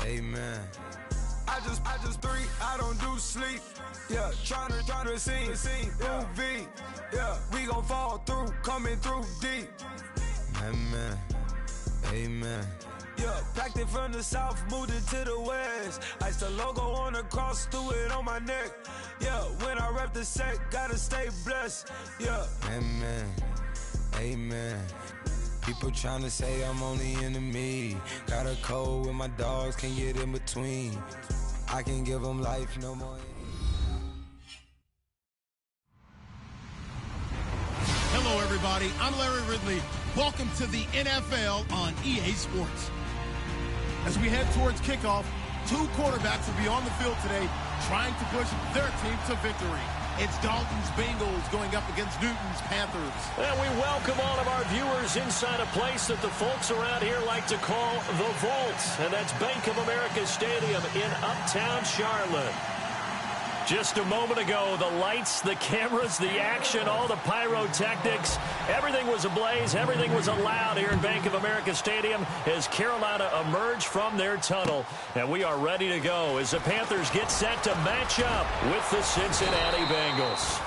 Amen. I just three, I don't do sleep. Yeah, tryna sing, UV. Yeah, we gon' fall through, coming through deep. Amen. Amen. Yeah, packed it from the south, moved it to the west. Iced the logo on the cross, threw it on my neck. Yeah, when I rep the set, gotta stay blessed. Yeah. Amen. Amen. People tryna say I'm on the enemy. Got a code with my dogs, can't get in between. I can give them life, no more. Hello, everybody. I'm Larry Ridley. Welcome to the NFL on EA Sports. As we head towards kickoff, two quarterbacks will be on the field today trying to push their team to victory. It's Dalton's Bengals going up against Newton's Panthers. And we welcome all of our viewers inside a place that the folks around here like to call the Vault. And that's Bank of America Stadium in Uptown Charlotte. Just a moment ago, the lights, the cameras, the action, all the pyrotechnics, everything was ablaze, everything was allowed here in Bank of America Stadium as Carolina emerged from their tunnel. And we are ready to go as the Panthers get set to match up with the Cincinnati Bengals.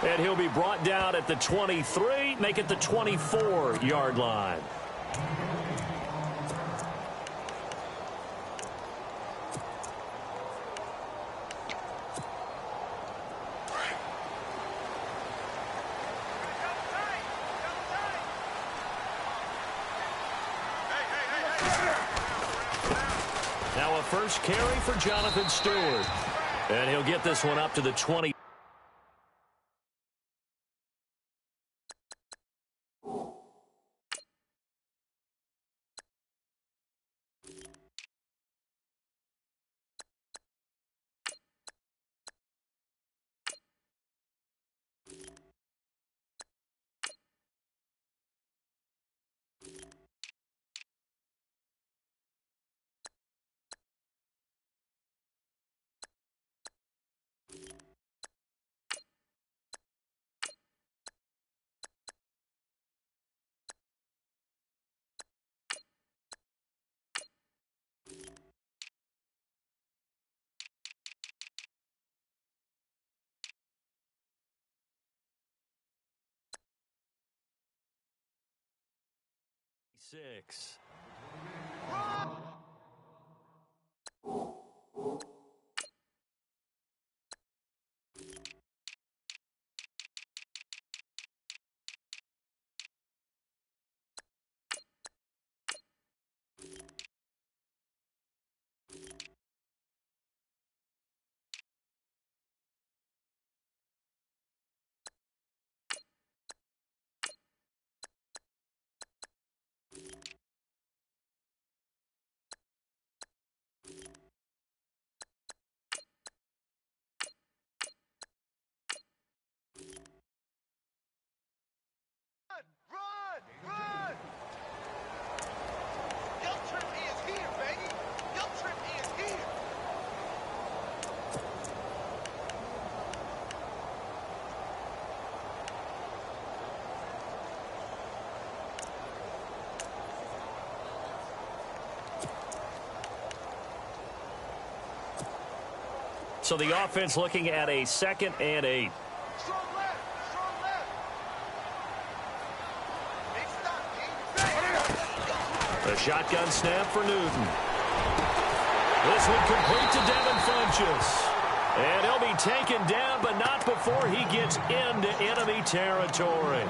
And he'll be brought down at the 23, make it the 24-yard line. Now a first carry for Jonathan Stewart. And he'll get this one up to the 20. Six. Run! Your trip is here, baby. Your trip is here. So the offense looking at a 2nd and 8. Strong left. Big stop, A shotgun snap for Newton. This one complete to Devin Funchess. And he'll be taken down, but not before he gets into enemy territory.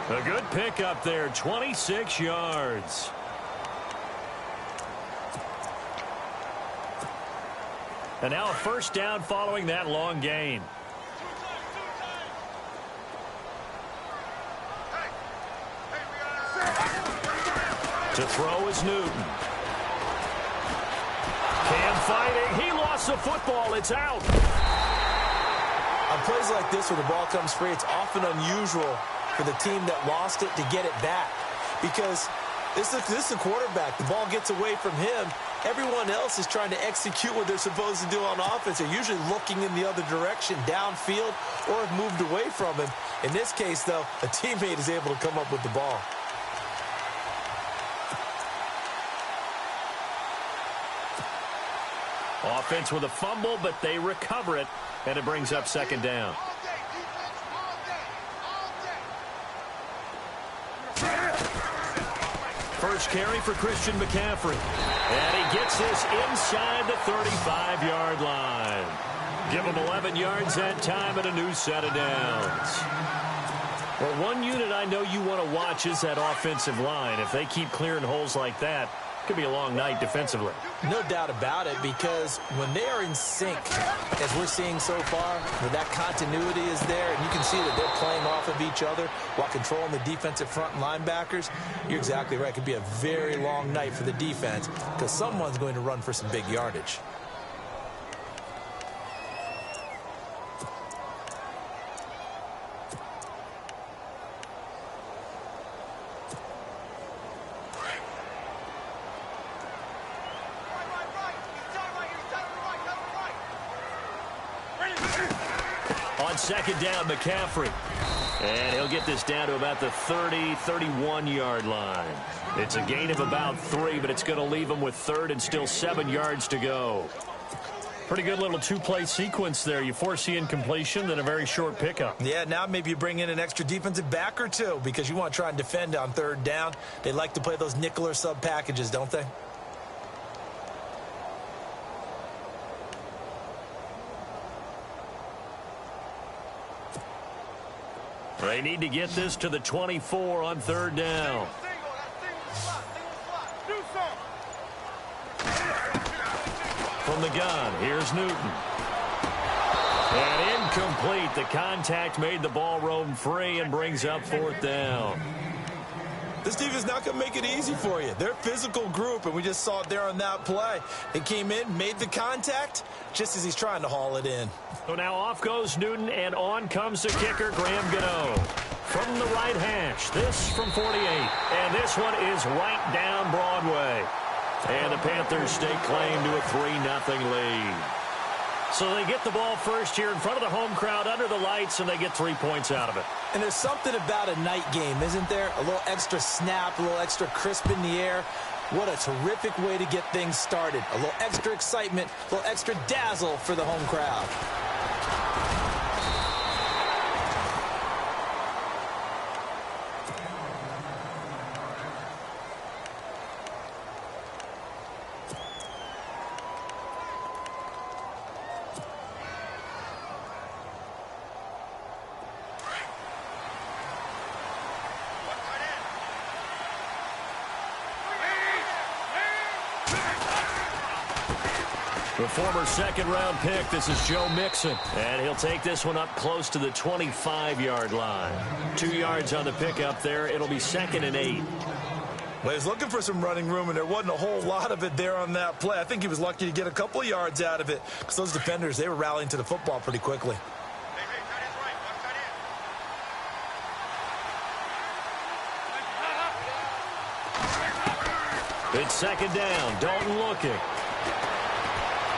A good pickup there, 26 yards. And now a first down following that long gain. To throw is Newton. Cam fighting. He lost the football. It's out. On plays like this where the ball comes free, it's often unusual for the team that lost it to get it back. Because this is a quarterback. The ball gets away from him. Everyone else is trying to execute what they're supposed to do on offense. They're usually looking in the other direction, downfield, or have moved away from him. In this case, though, a teammate is able to come up with the ball. Offense with a fumble, but they recover it, and it brings up second down. First carry for Christian McCaffrey. And he gets this inside the 35-yard line. Give him 11 yards that time and a new set of downs. Well, one unit I know you want to watch is that offensive line. If they keep clearing holes like that, it could be a long night defensively. No doubt about it, because when they are in sync, as we're seeing so far, where that continuity is there, and you can see that they're playing off of each other while controlling the defensive front linebackers, you're exactly right. It could be a very long night for the defense because someone's going to run for some big yardage. On second down, McCaffrey. And he'll get this down to about the 30, 31-yard line. It's a gain of about 3, but it's going to leave him with third and still 7 yards to go. Pretty good little two-play sequence there. You foresee incompletion, then a very short pickup. Yeah, now maybe you bring in an extra defensive back or two because you want to try and defend on third down. They like to play those nickel or sub packages, don't they? They need to get this to the 24 on third down. From the gun, here's Newton. And incomplete. The contact made the ball roam free and brings up fourth down. This team is not going to make it easy for you. They're a physical group, and we just saw it there on that play. They came in, made the contact, just as he's trying to haul it in. So now off goes Newton, and on comes the kicker, Graham Gano. From the right hash, this from 48. And this one is right down Broadway. And the Panthers stake claim to a 3-0 lead. So they get the ball first here in front of the home crowd under the lights, and they get 3 points out of it. And there's something about a night game, isn't there? A little extra snap, a little extra crisp in the air. What a terrific way to get things started. A little extra excitement, a little extra dazzle for the home crowd. The former second-round pick, this is Joe Mixon. And he'll take this one up close to the 25-yard line. 2 yards on the pickup there. It'll be 2nd and 8. Well, he was looking for some running room, and there wasn't a whole lot of it there on that play. I think he was lucky to get a couple of yards out of it because those defenders, they were rallying to the football pretty quickly. It's second down. Dalton looking.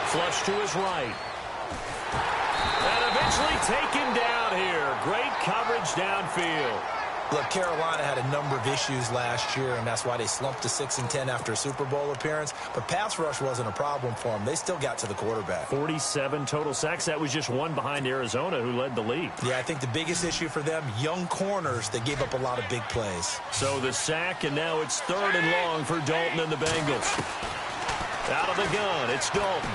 Flush to his right. And eventually taken down here. Great coverage downfield. Look, Carolina had a number of issues last year, and that's why they slumped to 6-10 after a Super Bowl appearance. But pass rush wasn't a problem for them. They still got to the quarterback. 47 total sacks. That was just one behind Arizona, who led the league. Yeah, I think the biggest issue for them, young corners, they gave up a lot of big plays. So the sack, and now it's 3rd and long for Dalton and the Bengals. Out of the gun, it's Dalton.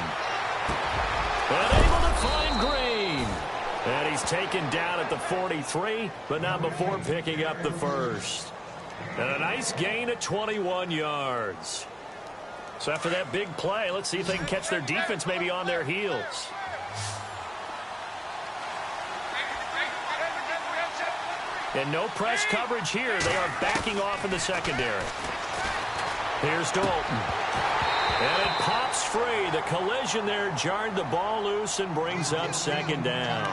Unable to find Green. And he's taken down at the 43, but not before picking up the first. And a nice gain of 21 yards. So after that big play, let's see if they can catch their defense maybe on their heels. And no press coverage here. They are backing off in the secondary. Here's Dalton. And it pops free. The collision there jarred the ball loose and brings up second down.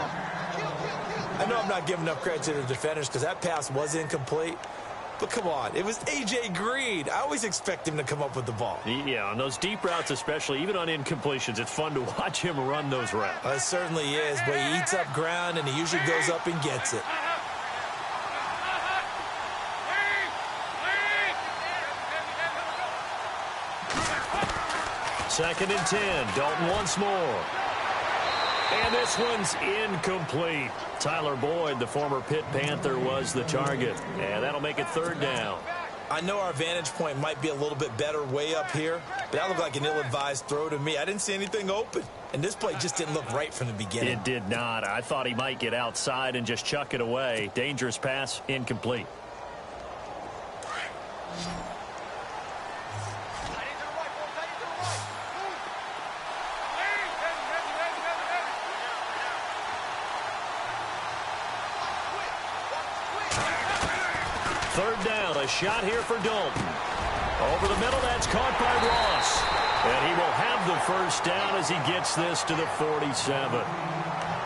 I know I'm not giving enough credit to the defenders because that pass was incomplete. But come on, it was A.J. Green. I always expect him to come up with the ball. Yeah, on those deep routes especially, even on incompletions, it's fun to watch him run those routes. It certainly is, but he eats up ground and he usually goes up and gets it. 2nd and 10. Dalton once more. And this one's incomplete. Tyler Boyd, the former Pitt Panther, was the target. And that'll make it 3rd down. I know our vantage point might be a little bit better way up here, but that looked like an ill-advised throw to me. I didn't see anything open, and this play just didn't look right from the beginning. It did not. I thought he might get outside and just chuck it away. Dangerous pass, incomplete. Third down, a shot here for Dalton. Over the middle, that's caught by Ross. And he will have the first down as he gets this to the 47.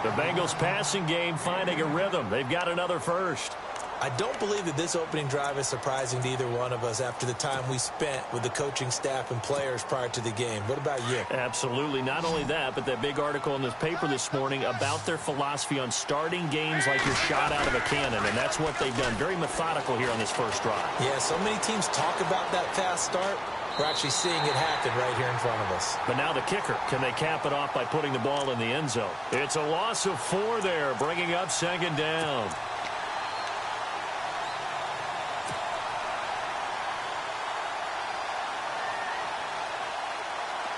The Bengals passing game finding a rhythm. They've got another first. I don't believe that this opening drive is surprising to either one of us after the time we spent with the coaching staff and players prior to the game. What about you? Absolutely. Not only that, but that big article in this paper this morning about their philosophy on starting games like you're shot out of a cannon, and that's what they've done. Very methodical here on this first drive. Yeah, so many teams talk about that fast start. We're actually seeing it happen right here in front of us. But now the kicker. Can they cap it off by putting the ball in the end zone? It's a loss of 4 there, bringing up 2nd down.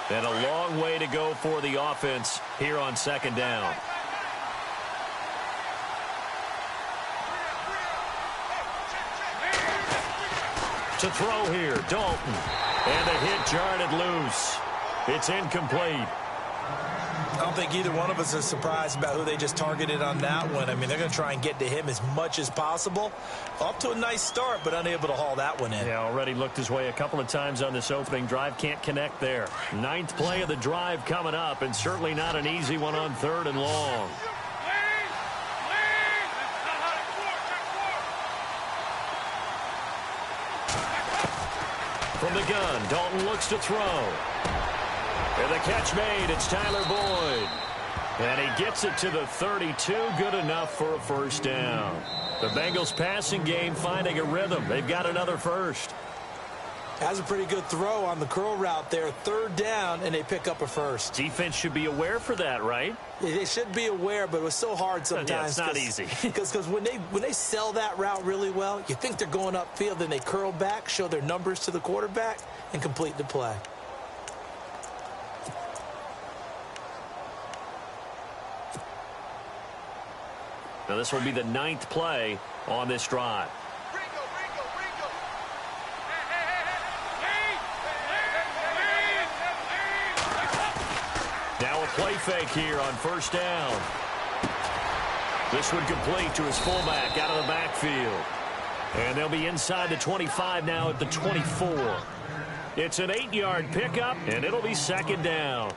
And a long way to go for the offense here on 2nd down. To throw here, Dalton. And a hit jarred loose. It's incomplete. I don't think either one of us is surprised about who they just targeted on that one. I mean, they're going to try and get to him as much as possible. Off to a nice start, but unable to haul that one in. Yeah, already looked his way a couple of times on this opening drive. Can't connect there. 9th play of the drive coming up, and certainly not an easy one on 3rd and long. From the gun, Dalton looks to throw. And the catch made, it's Tyler Boyd. And he gets it to the 32, good enough for a first down. The Bengals passing game finding a rhythm. They've got another first. Has a pretty good throw on the curl route there. 3rd down, and they pick up a first. Defense should be aware for that, right? They should be aware, but it was so hard sometimes. Yeah, it's not easy. Because when they sell that route really well, you think they're going upfield, then they curl back, show their numbers to the quarterback, and complete the play. Now this will be the 9th play on this drive. Now a play fake here on 1st down. This one complete to his fullback out of the backfield. And they'll be inside the 25 now at the 24. It's an 8-yard pickup, and it'll be 2nd down.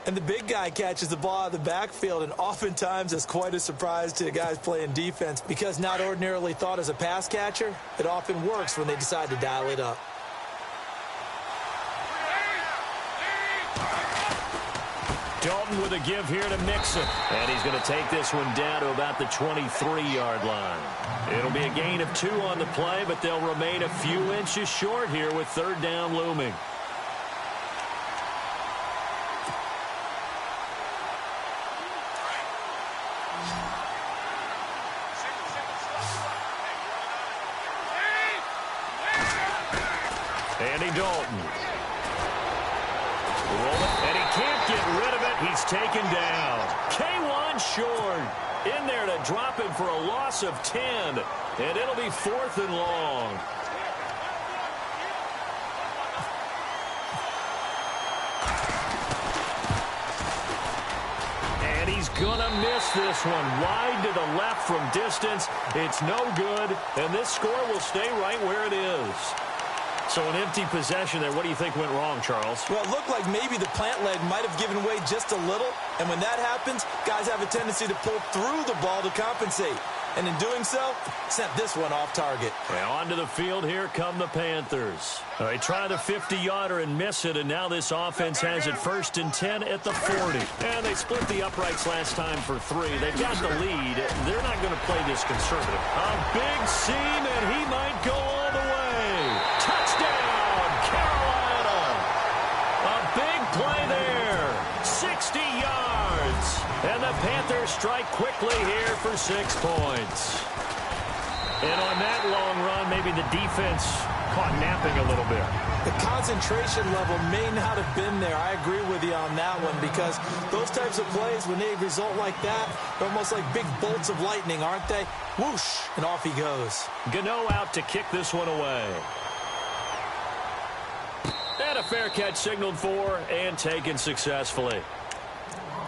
And the big guy catches the ball out of the backfield, and oftentimes it's quite a surprise to the guys playing defense because not ordinarily thought as a pass catcher, it often works when they decide to dial it up. Dalton with a give here to Mixon. And he's going to take this one down to about the 23-yard line. It'll be a gain of 2 on the play, but they'll remain a few inches short here with 3rd down looming. Andy Dalton. And he can't get rid of it. He's taken down. K1 short. In there to drop him for a loss of 10. And it'll be 4th and long. And he's going to miss this one. Wide to the left from distance. It's no good. And this score will stay right where it is. So an empty possession there. What do you think went wrong, Charles? Well, it looked like maybe the plant leg might have given way just a little. And when that happens, guys have a tendency to pull through the ball to compensate. And in doing so, sent this one off target. Now onto the field, here come the Panthers. They try the 50-yarder and miss it, and now this offense has it 1st and 10 at the 40. And they split the uprights last time for 3. They've got the lead. They're not going to play this conservative. A big seam, and he might go all the way. Touchdown, Carolina. A big play 60 yards. And the Panthers strike quickly here for 6 points. And on that long run, maybe the defense caught napping a little bit. The concentration level may not have been there. I agree with you on that one, because those types of plays, when they result like that, they're almost like big bolts of lightning, aren't they? Whoosh, and off he goes. Gano out to kick this one away. And a fair catch signaled for and taken successfully.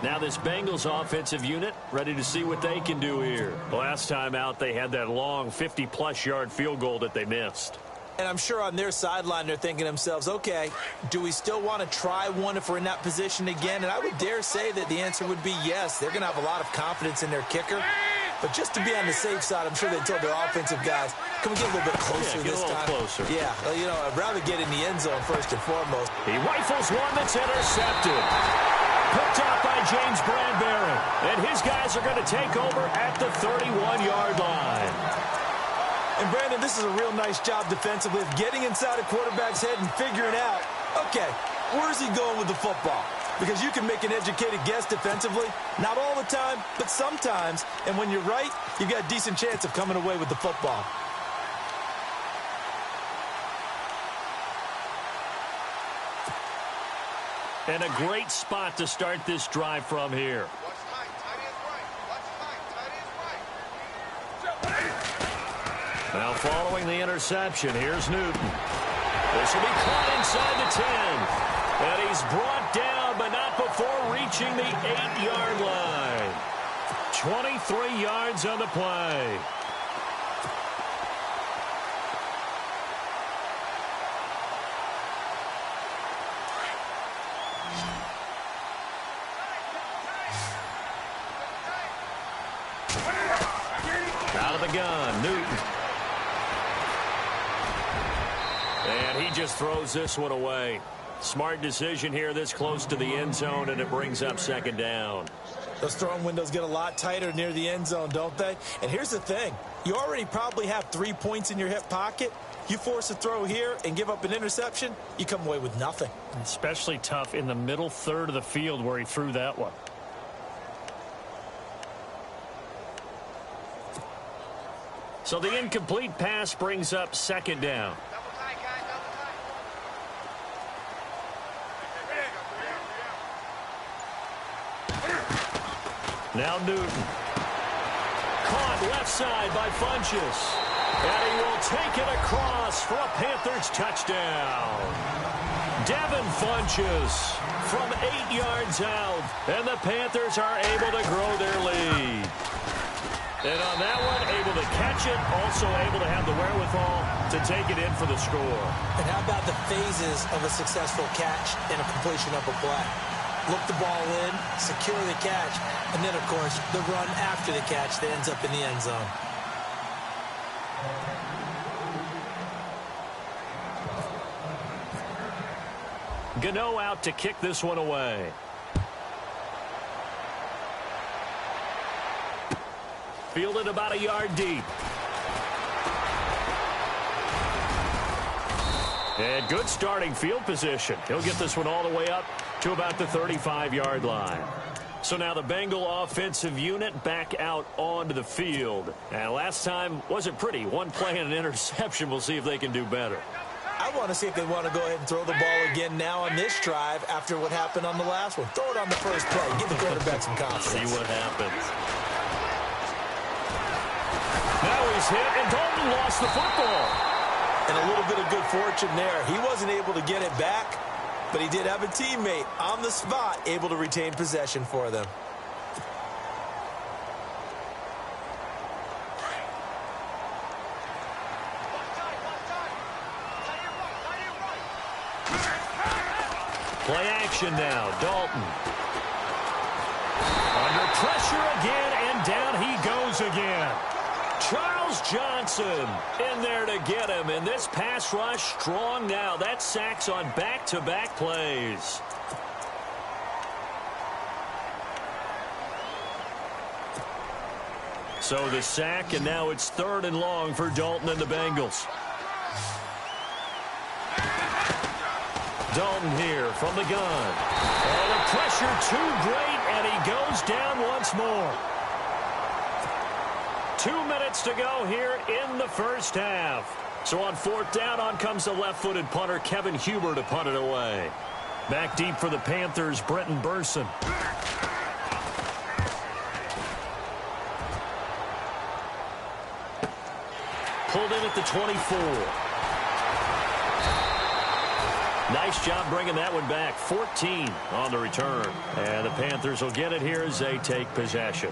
Now this Bengals offensive unit ready to see what they can do here. Last time out, they had that long 50-plus yard field goal that they missed. And I'm sure on their sideline they're thinking to themselves, okay, do we still want to try one if we're in that position again? And I would dare say that the answer would be yes. They're going to have a lot of confidence in their kicker. But just to be on the safe side, I'm sure they told their offensive guys, can we get a little bit closer this time? Closer. Yeah, you know, I'd rather get in the end zone first and foremost. He rifles one that's intercepted. Picked up by James Bradbury. And his guys are going to take over at the 31-yard line. And, Brandon, this is a real nice job defensively of getting inside a quarterback's head and figuring out, okay, where's he going with the football? Because you can make an educated guess defensively. Not all the time, but sometimes. And when you're right, you've got a decent chance of coming away with the football. And a great spot to start this drive from here. Now following the interception, here's Newton. This will be caught inside the 10. And he's brought down, but not before reaching the 8-yard line. 23 yards on the play. Out of the gun, Newton. And he just throws this one away. Smart decision here this close to the end zone, and it brings up second down. Those throwing windows get a lot tighter near the end zone, don't they? And here's the thing. You already probably have 3 points in your hip pocket. You force a throw here and give up an interception, you come away with nothing. Especially tough in the middle third of the field where he threw that one. So the incomplete pass brings up second down. Now Newton. Caught left side by Funchess. And he will take it across for a Panthers touchdown. Devin Funchess from 8 yards out. And the Panthers are able to grow their lead. And on that one, able to catch it, also able to have the wherewithal to take it in for the score. And how about the phases of a successful catch and a completion of a play? Look the ball in, secure the catch, and then, of course, the run after the catch that ends up in the end zone. Gano out to kick this one away. Fielded about a yard deep. And good starting field position. He'll get this one all the way up to about the 35-yard line. So now the Bengal offensive unit back out onto the field. And last time wasn't pretty. One play and an interception. We'll see if they can do better. I want to see if they want to go ahead and throw the ball again now on this drive after what happened on the last one. Throw it on the first play. Give the quarterback some confidence. See what happens. Now he's hit, and Dalton lost the football. And a little bit of good fortune there. He wasn't able to get it back, but he did have a teammate on the spot able to retain possession for them. Play action now, Dalton. Under pressure again, and down he goes again. Charles Johnson in there to get him, and this pass rush strong now. That's sacks on back-to-back plays. So the sack, and now it's 3rd and long for Dalton and the Bengals. Dalton here from the gun. And the pressure too great, and he goes down once more. 2 minutes to go here in the first half. So on fourth down, on comes the left-footed punter, Kevin Huber, to punt it away. Back deep for the Panthers, Brenton Burson. Pulled in at the 24. Nice job bringing that one back. 14 on the return. And the Panthers will get it here as they take possession.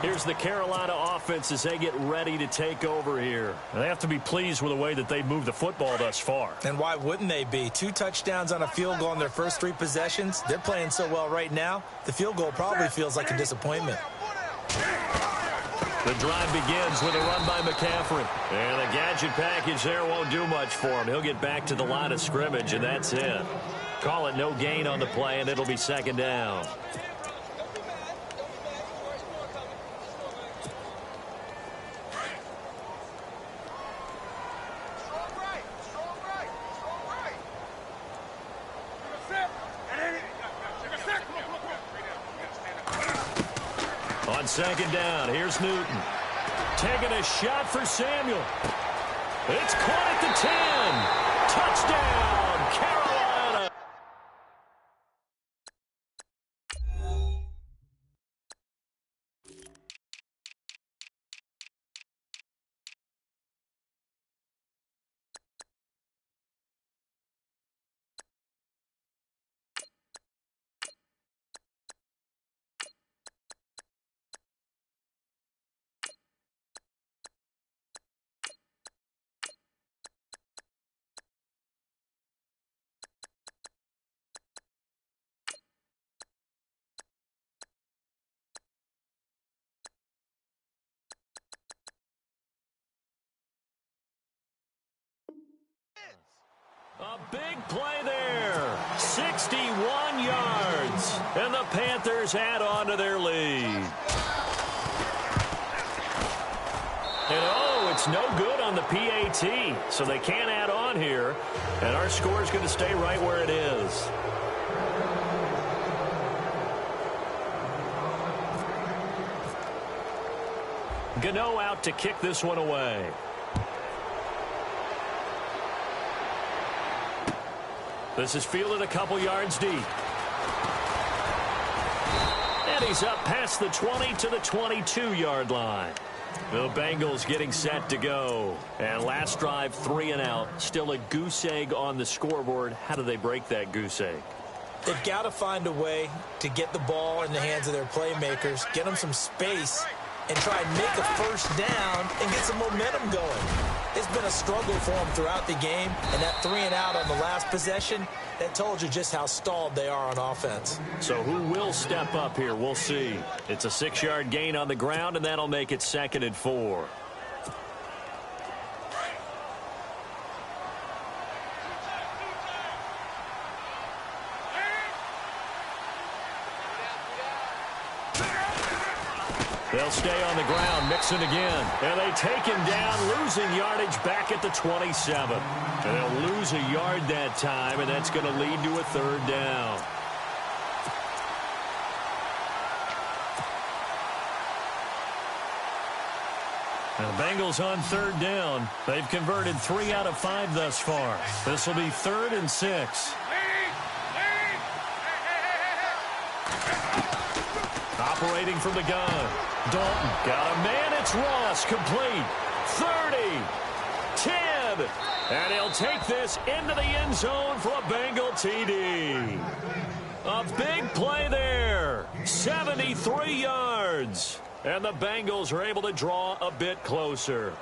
Here's the Carolina offense as they get ready to take over here. And they have to be pleased with the way that they've moved the football thus far. And why wouldn't they be? 2 touchdowns on a field goal in their first 3 possessions. They're playing so well right now, the field goal probably feels like a disappointment. The drive begins with a run by McCaffrey. And the gadget package there won't do much for him. He'll get back to the line of scrimmage, and that's it. Call it no gain on the play, and it'll be second down. On second down, here's Newton. Taking a shot for Samuel. It's caught at the 10. Touchdown, Carolina. A big play there. 61 yards. And the Panthers add on to their lead. And oh, it's no good on the PAT. So they can't add on here. And our score is going to stay right where it is. Gano out to kick this one away. This is fielded a couple yards deep. And he's up past the 20 to the 22-yard line. The Bengals getting set to go. And last drive, 3 and out. Still a goose egg on the scoreboard. How do they break that goose egg? They've got to find a way to get the ball in the hands of their playmakers, get them some space, and try and make a first down and get some momentum going. It's been a struggle for them throughout the game, and that 3 and out on the last possession, that told you just how stalled they are on offense. So who will step up here? We'll see. It's a 6-yard gain on the ground, and that'll make it 2nd and 4. They'll stay on the ground, Mixon again. And they take him down, losing yardage back at the 27. And they'll lose a yard that time, and that's going to lead to a 3rd down. And the Bengals on 3rd down. They've converted 3 out of 5 thus far. This will be 3rd and 6. Operating from the gun. Dalton got a man. It's Ross. Complete. 30. 10. And he'll take this into the end zone for a Bengal TD. A big play there. 73 yards. And the Bengals are able to draw a bit closer.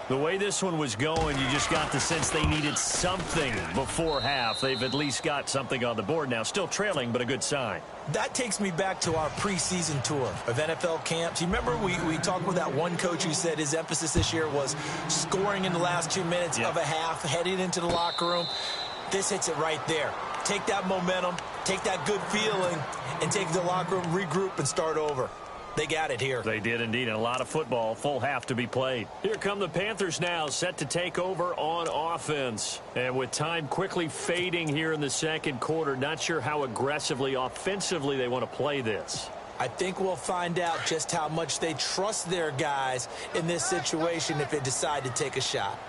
The way this one was going, you just got the sense they needed something before half. They've at least got something on the board now. Still trailing, but a good sign. That takes me back to our preseason tour of NFL camps. You remember we talked with that one coach who said his emphasis this year was scoring in the last 2 minutes of a half, heading into the locker room. This hits it right there. Take that momentum, take that good feeling, and take the locker room, regroup, and start over. They got it here. They did indeed. And a lot of football, full half to be played. Here come the Panthers now, set to take over on offense. And with time quickly fading here in the second quarter, not sure how aggressively, offensively they want to play this. I think we'll find out just how much they trust their guys in this situation if they decide to take a shot.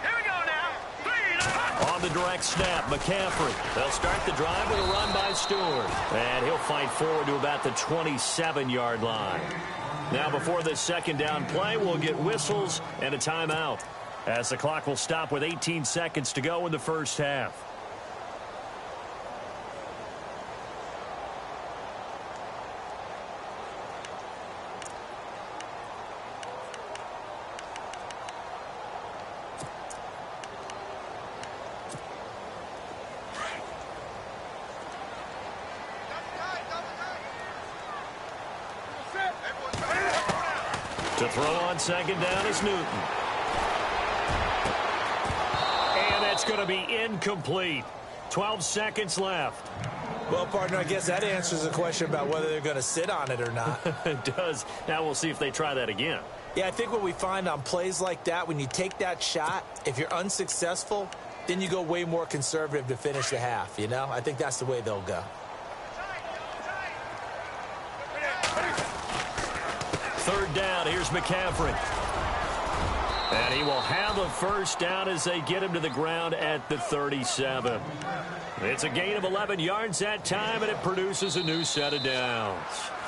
Here we go now. On the direct snap, McCaffrey. They'll start the drive with a run by Stewart. And he'll fight forward to about the 27-yard line. Now before this second down play, we'll get whistles and a timeout, as the clock will stop with 18 seconds to go in the first half. To throw on second down is Newton. And that's going to be incomplete. 12 seconds left. Well, partner, I guess that answers the question about whether they're going to sit on it or not. It does. Now we'll see if they try that again. Yeah, I think what we find on plays like that, when you take that shot, if you're unsuccessful, then you go way more conservative to finish the half, you know? I think that's the way they'll go. Third down, here's McCaffrey. And he will have a first down as they get him to the ground at the 37. It's a gain of 11 yards that time, and it produces a new set of downs.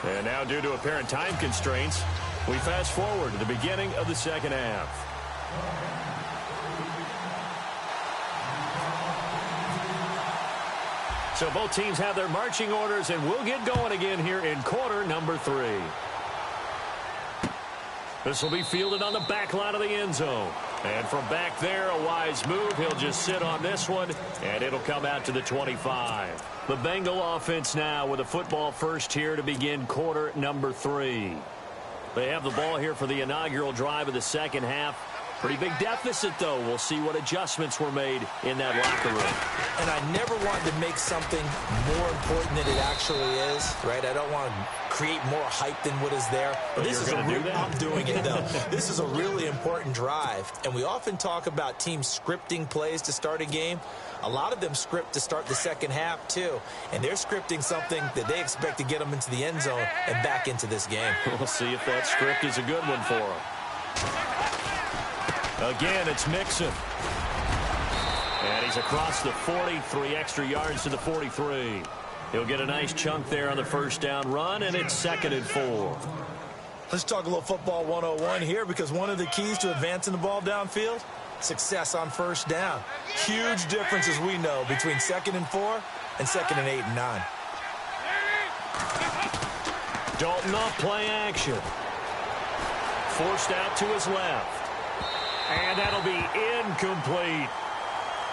And now, due to apparent time constraints, we fast forward to the beginning of the second half. So both teams have their marching orders, and we'll get going again here in quarter number 3. This will be fielded on the back line of the end zone. And from back there, a wise move. He'll just sit on this one, and it'll come out to the 25. The Bengal offense now with a football first here to begin quarter number 3. They have the ball here for the inaugural drive of the second half. Pretty big deficit, though. We'll see what adjustments were made in that locker room. And I never wanted to make something more important than it actually is, right? I don't want to create more hype than what is there. But this is I'm doing it, though. This is a really important drive. And we often talk about teams scripting plays to start a game. A lot of them script to start the second half, too. And they're scripting something that they expect to get them into the end zone and back into this game. We'll see if that script is a good one for them. Again, it's Mixon. And he's across the 40, 3 extra yards to the 43. He'll get a nice chunk there on the first down run, and it's 2nd and 4. Let's talk a little football 101 here, because one of the keys to advancing the ball downfield, success on first down. Huge difference, as we know, between 2nd and 4 and 2nd and 8 and 9. Dalton off play action. Forced out to his left. And that'll be incomplete.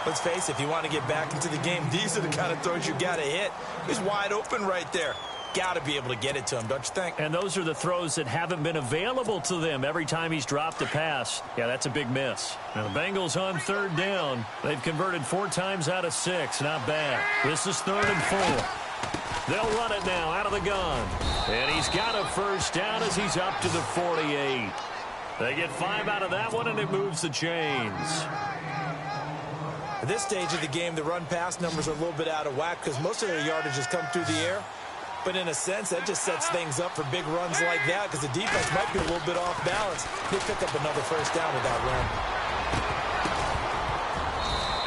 Let's face it, if you want to get back into the game, these are the kind of throws you got to hit. He's wide open right there. Got to be able to get it to him, don't you think? And those are the throws that haven't been available to them every time he's dropped a pass. Yeah, that's a big miss. Now the Bengals on third down. They've converted 4 times out of 6. Not bad. This is 3rd and 4. They'll run it now out of the gun. And he's got a first down as he's up to the 48. They get 5 out of that one, and it moves the chains. At this stage of the game, the run-pass numbers are a little bit out of whack because most of their yardage has come through the air. But in a sense, that just sets things up for big runs like that because the defense might be a little bit off balance. They pick up another first down with that run.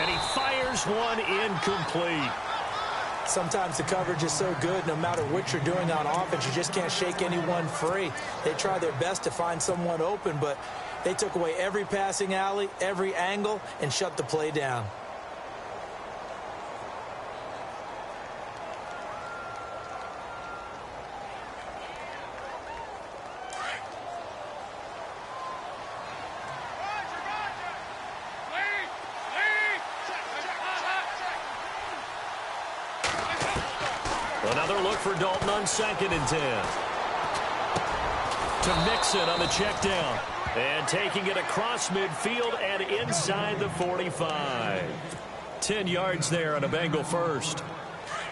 And he fires one incomplete. Sometimes the coverage is so good, no matter what you're doing on offense, you just can't shake anyone free. They try their best to find someone open, but they took away every passing alley, every angle, and shut the play down. Another look for Dalton on 2nd and 10. To Mixon on the check down. And taking it across midfield and inside the 45. 10 yards there on a Bengal first.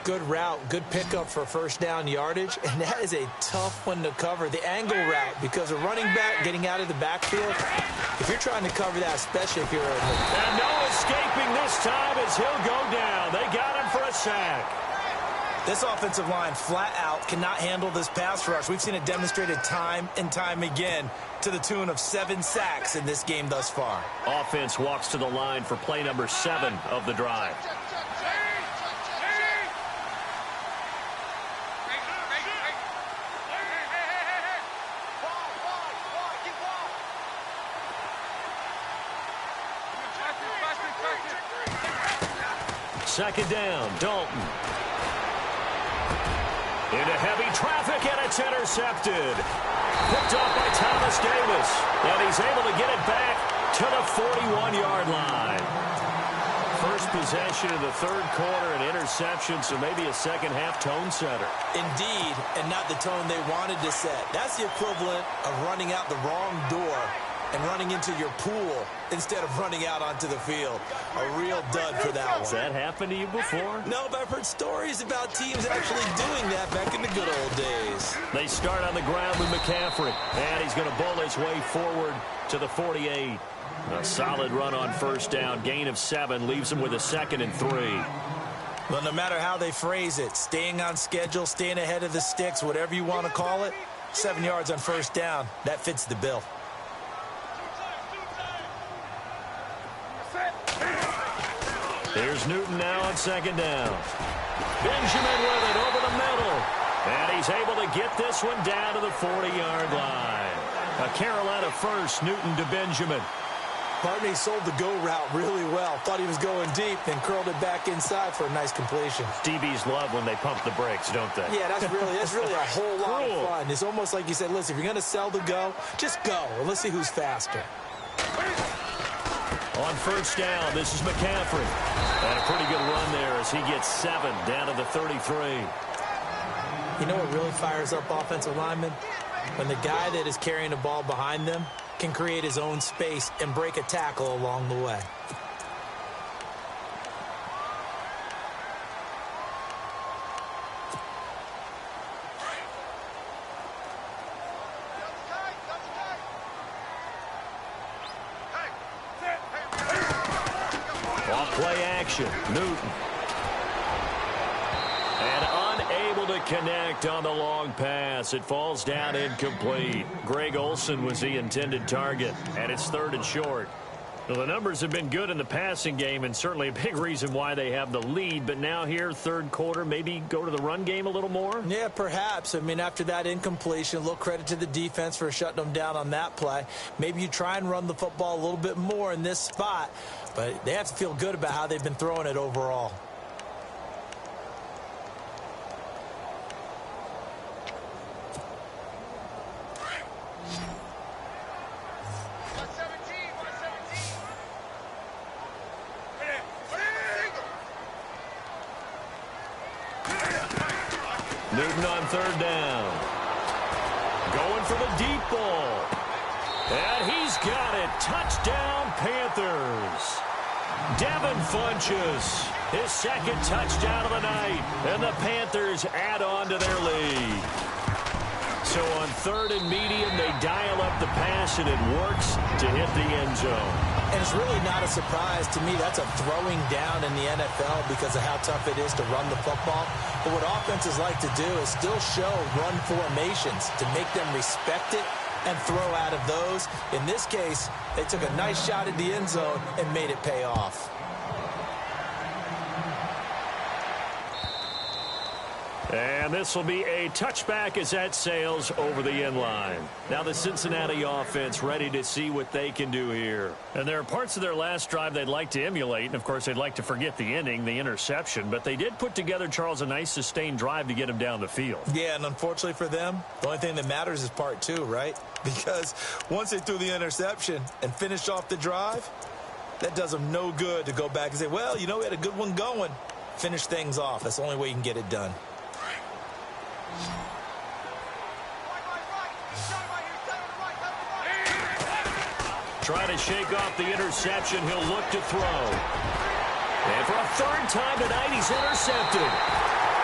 Good route, good pickup for first down yardage, and that is a tough one to cover, the angle route, because a running back getting out of the backfield, if you're trying to cover that, especially if you're... And no escaping this time as he'll go down. They got him for a sack. This offensive line flat out cannot handle this pass rush. We've seen it demonstrated time and time again to the tune of 7 sacks in this game thus far. Offense walks to the line for play number 7 of the drive. Second down, Dalton. Into heavy traffic, and it's intercepted. Picked off by Thomas Davis. And he's able to get it back to the 41-yard line. First possession of the third quarter, an interception, so maybe a second-half tone setter. Indeed, and not the tone they wanted to set. That's the equivalent of running out the wrong door and running into your pool instead of running out onto the field. A real dud for that one. Has that happened to you before? No, but I've heard stories about teams actually doing that back in the good old days. They start on the ground with McCaffrey, and he's going to bowl his way forward to the 48. A solid run on first down. Gain of 7 leaves him with a 2nd and 3. Well, no matter how they phrase it, staying on schedule, staying ahead of the sticks, whatever you want to call it, 7 yards on first down, that fits the bill. Here's Newton now on second down. Benjamin with it over the middle. And he's able to get this one down to the 40-yard line. A Carolina first, Newton to Benjamin. Partney sold the go route really well. Thought he was going deep, then curled it back inside for a nice completion. DBs love when they pump the brakes, don't they? Yeah, that's really a whole lot of fun. It's almost like you said, listen, if you're going to sell the go, just go. And let's see who's faster. On first down, this is McCaffrey. And a pretty good run there as he gets 7 down to the 33. You know what really fires up offensive linemen? When the guy that is carrying the ball behind them can create his own space and break a tackle along the way. Play action, Newton. And unable to connect on the long pass. It falls down incomplete. Greg Olsen was the intended target, and it's 3rd and short. Well, the numbers have been good in the passing game, and certainly a big reason why they have the lead. But now here, third quarter, maybe go to the run game a little more? Yeah, perhaps. I mean, after that incompletion, a little credit to the defense for shutting them down on that play. Maybe you try and run the football a little bit more in this spot. But they have to feel good about how they've been throwing it overall. Newton on third down. Going for the deep ball. And he's got it. Touchdown, Panthers. Devin Funchess, his 2nd touchdown of the night. And the Panthers add on to their lead. So on 3rd and medium, they dial up the pass, and it works to hit the end zone. And it's really not a surprise to me. That's a throwing down in the NFL because of how tough it is to run the football. But what offenses like to do is still show run formations to make them respect it and throw out of those. In this case, they took a nice shot at the end zone and made it pay off. And this will be a touchback as that sails over the end line. Now the Cincinnati offense ready to see what they can do here. And there are parts of their last drive they'd like to emulate. And, of course, they'd like to forget the ending, the interception. But they did put together, Charles, a nice sustained drive to get them down the field. Yeah, and unfortunately for them, the only thing that matters is part 2, right? Because once they threw the interception and finished off the drive, that does them no good to go back and say, well, you know, we had a good one going. Finish things off. That's the only way you can get it done. Try to shake off the interception. He'll look to throw. And for a 3rd time tonight, he's intercepted.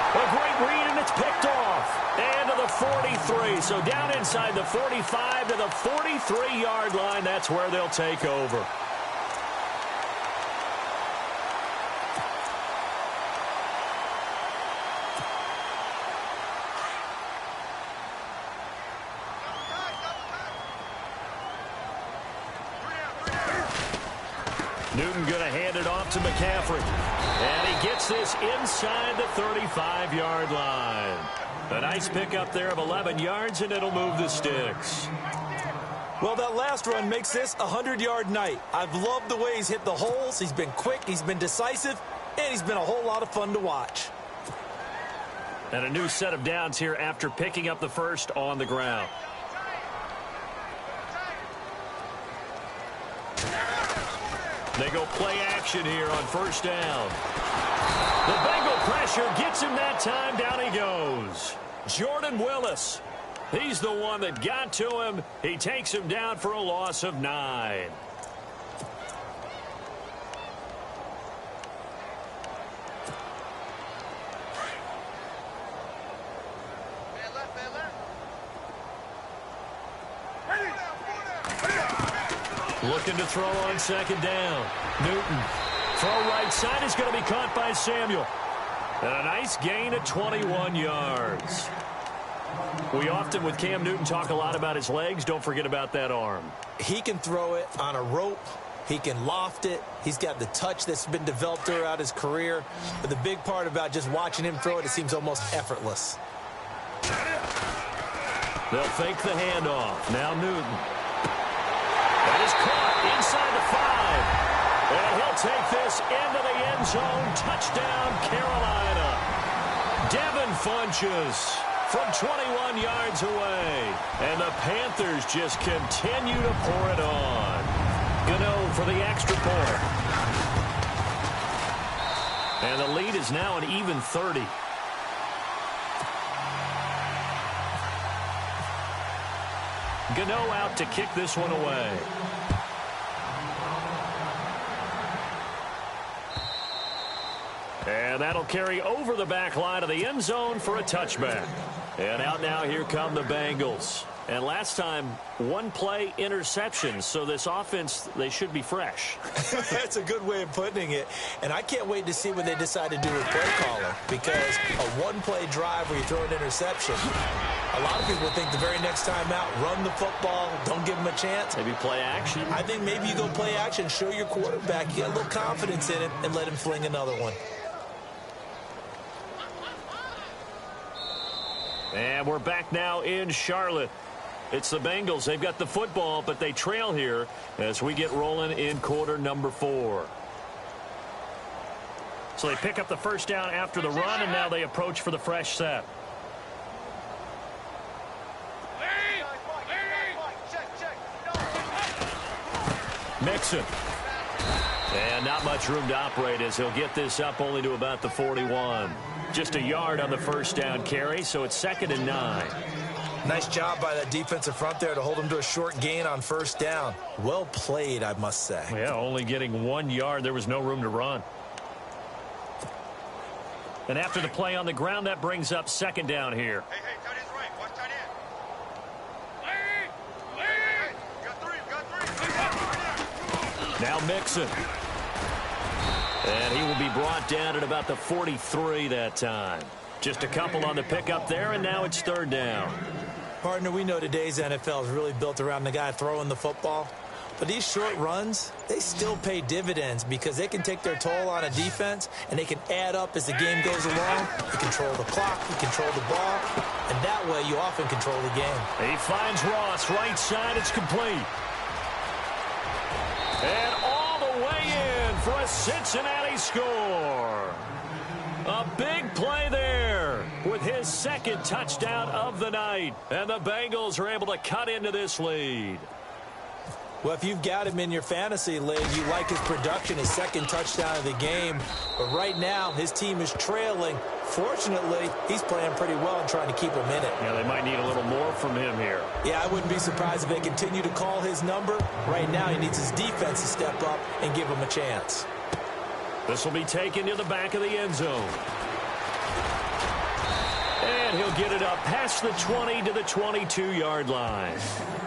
A great read, and it's picked off. And to the 43. So down inside the 45 to the 43-yard line. That's where they'll take over. Newton going to hand it off to McCaffrey. And he gets this inside the 35-yard line. A nice pickup there of 11 yards, and it'll move the sticks. Well, that last run makes this a 100-yard night. I've loved the way he's hit the holes. He's been quick, he's been decisive, and he's been a whole lot of fun to watch. And a new set of downs here after picking up the first on the ground. They go play action here on first down. The Bengal pressure gets him that time. Down he goes. Jordan Willis. He's the one that got to him. He takes him down for a loss of 9. Looking to throw on second down. Newton. Throw right side is going to be caught by Samuel. And a nice gain of 21 yards. We often, with Cam Newton, talk a lot about his legs. Don't forget about that arm. He can throw it on a rope. He can loft it. He's got the touch that's been developed throughout his career. But the big part about just watching him throw it, it seems almost effortless. They'll fake the handoff. Now Newton. That is caught inside the 5. And he'll take this into the end zone. Touchdown, Carolina. Devin Funchess from 21 yards away. And the Panthers just continue to pour it on. Gano for the extra point. And the lead is now an even 30. Gano out to kick this one away. And that'll carry over the back line of the end zone for a touchback. And out now, here come the Bengals. And last time, one play interception. So this offense, they should be fresh. That's a good way of putting it. And I can't wait to see what they decide to do with play caller. Because a one-play drive where you throw an interception, a lot of people think the very next time out, run the football, don't give them a chance. Maybe play action. I think maybe you go play action, show your quarterback, you get a little confidence in him, and let him fling another one. And we're back now in Charlotte. It's the Bengals. They've got the football, but they trail here as we get rolling in quarter number 4. So they pick up the first down after the run, and now they approach for the fresh set. Mixon. And not much room to operate as he'll get this up only to about the 41. Just a yard on the first down carry, so it's 2nd and 9. Nice job by that defensive front there to hold him to a short gain on first down. Well played, I must say. Yeah, only getting 1 yard. There was no room to run. And after the play on the ground, that brings up 2nd down here. Hey, tight end's right. Watch tight end. Got 3. Now Mixon. And he will be brought down at about the 43 that time. Just a couple on the pickup there, and now it's 3rd down. Partner, we know today's NFL is really built around the guy throwing the football. But these short runs, they still pay dividends because they can take their toll on a defense, and they can add up as the game goes along. You control the clock, you control the ball, and that way you often control the game. He finds Ross, right side, it's complete. And all the way in for a Cincinnati score. A big play there with his 2nd touchdown of the night. And the Bengals are able to cut into this lead. Well, if you've got him in your fantasy league, you like his production, his 2nd touchdown of the game. But right now, his team is trailing. Fortunately, he's playing pretty well and trying to keep him in it. Yeah, they might need a little more from him here. Yeah, I wouldn't be surprised if they continue to call his number. Right now, he needs his defense to step up and give him a chance. This will be taken to the back of the end zone. get it up past the 20 to the 22-yard line.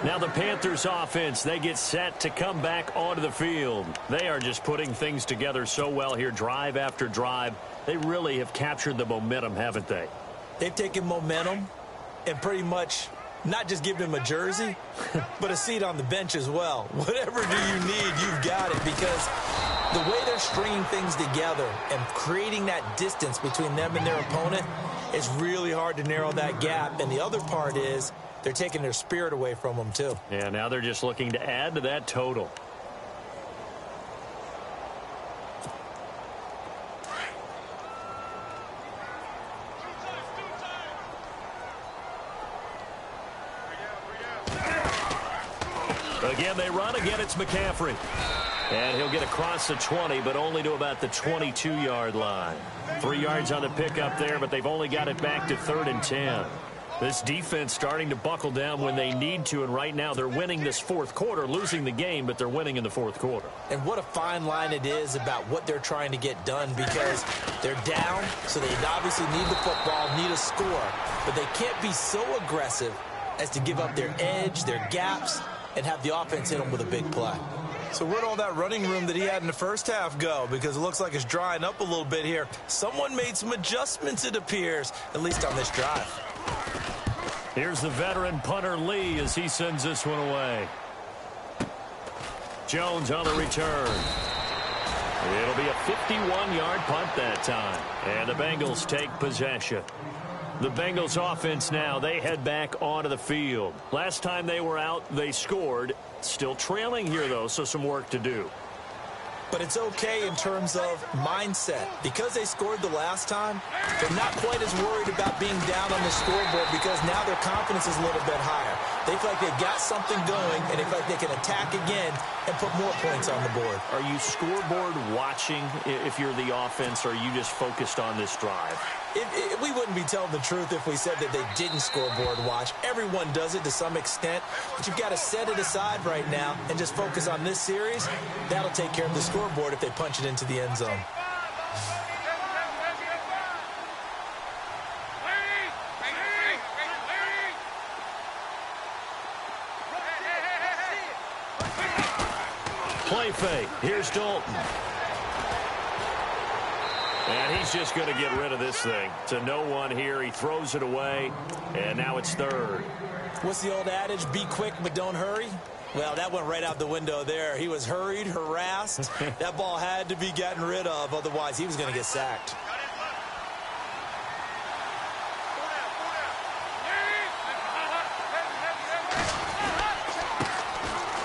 Now the Panthers offense, they get set to come back onto the field. They are just putting things together so well here, drive after drive. They really have captured the momentum, haven't they? They've taken momentum and pretty much not just given him a jersey, but a seat on the bench as well. Whatever do you need, you've got it, because the way they're stringing things together and creating that distance between them and their opponent, it's really hard to narrow that gap. And the other part is they're taking their spirit away from them, too. Yeah, now they're just looking to add to that total. Again, they run. Again, it's McCaffrey. And he'll get across the 20, but only to about the 22-yard line. 3 yards on the pickup there, but they've only got it back to 3rd and 10. This defense starting to buckle down when they need to, and right now they're winning this fourth quarter, losing the game, but they're winning in the fourth quarter. And what a fine line it is about what they're trying to get done, because they're down, so they obviously need the football, need a score, but they can't be so aggressive as to give up their edge, their gaps, and have the offense hit them with a big play. So where'd all that running room that he had in the first half go? Because it looks like it's drying up a little bit here. Someone made some adjustments, it appears, at least on this drive. Here's the veteran punter Lee as he sends this one away. Jones on the return. It'll be a 51-yard punt that time. And the Bengals take possession. The Bengals offense now, they head back onto the field. Last time they were out, they scored. Still trailing here, though, so some work to do. But it's okay in terms of mindset. Because they scored the last time, they're not quite as worried about being down on the scoreboard, because now their confidence is a little bit higher. They feel like they've got something going, and they feel like they can attack again and put more points on the board. Are you scoreboard watching if you're the offense, or are you just focused on this drive? We wouldn't be telling the truth if we said that they didn't scoreboard watch. Everyone does it to some extent, but you've got to set it aside right now and just focus on this series. That'll take care of the scoreboard if they punch it into the end zone. Play fake. Here's Dalton. And he's just going to get rid of this thing. To no one here. He throws it away, and now it's 3rd. What's the old adage? Be quick, but don't hurry? Well, that went right out the window there. He was hurried, harassed. That ball had to be gotten rid of. Otherwise, he was going to get sacked.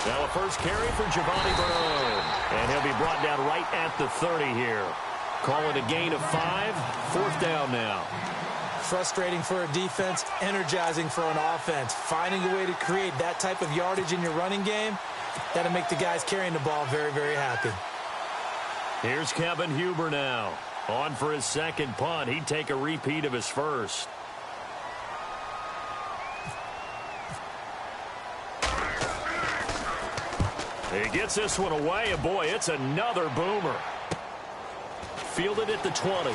Now a first carry for Giovanni Bernard. And he'll be brought down right at the 30 here. Call it a gain of 5. 4th down now. Frustrating for a defense, energizing for an offense. Finding a way to create that type of yardage in your running game, that'll make the guys carrying the ball very, very happy. Here's Kevin Huber now. On for his second punt. He'd take a repeat of his first. He gets this one away, and boy, it's another boomer. Fielded at the 20.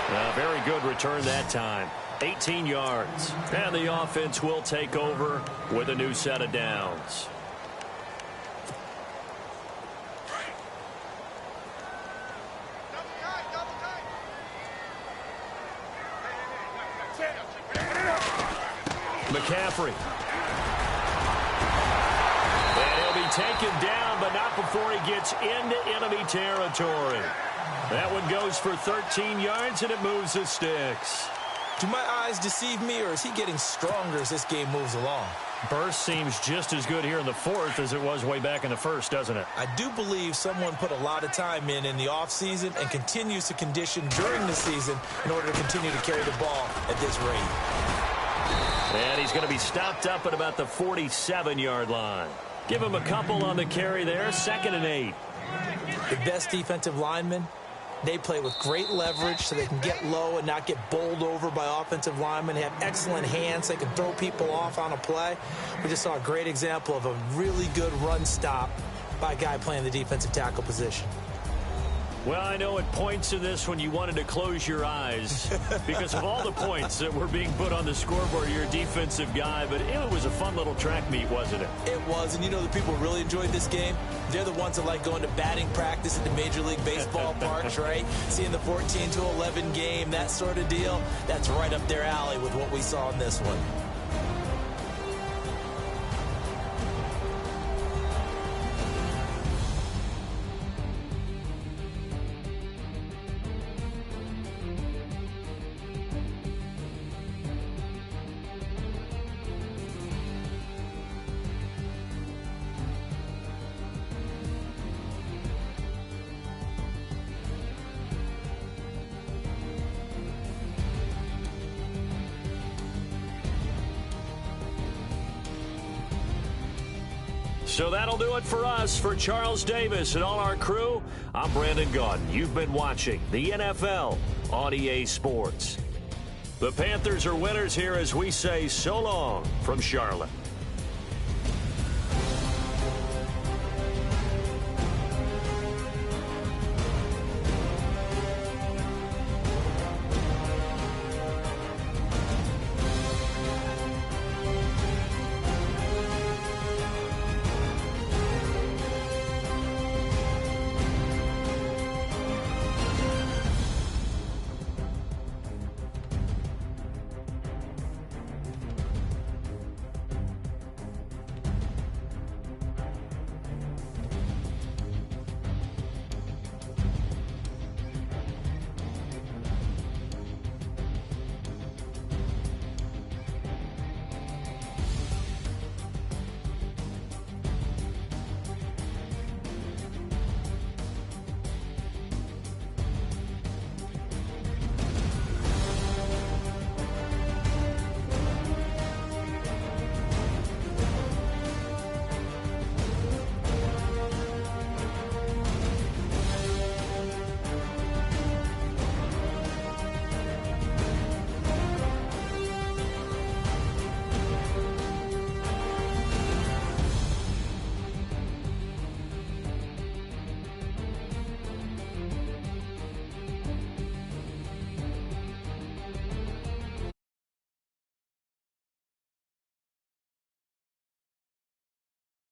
A very good return that time. 18 yards. And the offense will take over with a new set of downs. McCaffrey. And he'll be taken down, but not before he gets into enemy territory. That one goes for 13 yards, and it moves the sticks. Do my eyes deceive me, or is he getting stronger as this game moves along? Burst seems just as good here in the 4th as it was way back in the 1st, doesn't it? I do believe someone put a lot of time in the offseason and continues to condition during the season in order to continue to carry the ball at this rate. And he's going to be stopped up at about the 47-yard line. Give him a couple on the carry there. 2nd and 8. The best defensive linemen, they play with great leverage so they can get low and not get bowled over by offensive linemen. They have excellent hands. They can throw people off on a play. We just saw a great example of a really good run stop by a guy playing the defensive tackle position. Well, I know at points in this when you wanted to close your eyes because of all the points that were being put on the scoreboard. You're a defensive guy, but it was a fun little track meet, wasn't it? It was, and you know the people who really enjoyed this game? They're the ones that like going to batting practice at the Major League Baseball parks, right? Seeing the 14-11 game, that sort of deal. That's right up their alley with what we saw in this one. So that'll do it for us. For Charles Davis and all our crew, I'm Brandon Gaudin. You've been watching the NFL on EA Sports. The Panthers are winners here as we say so long from Charlotte.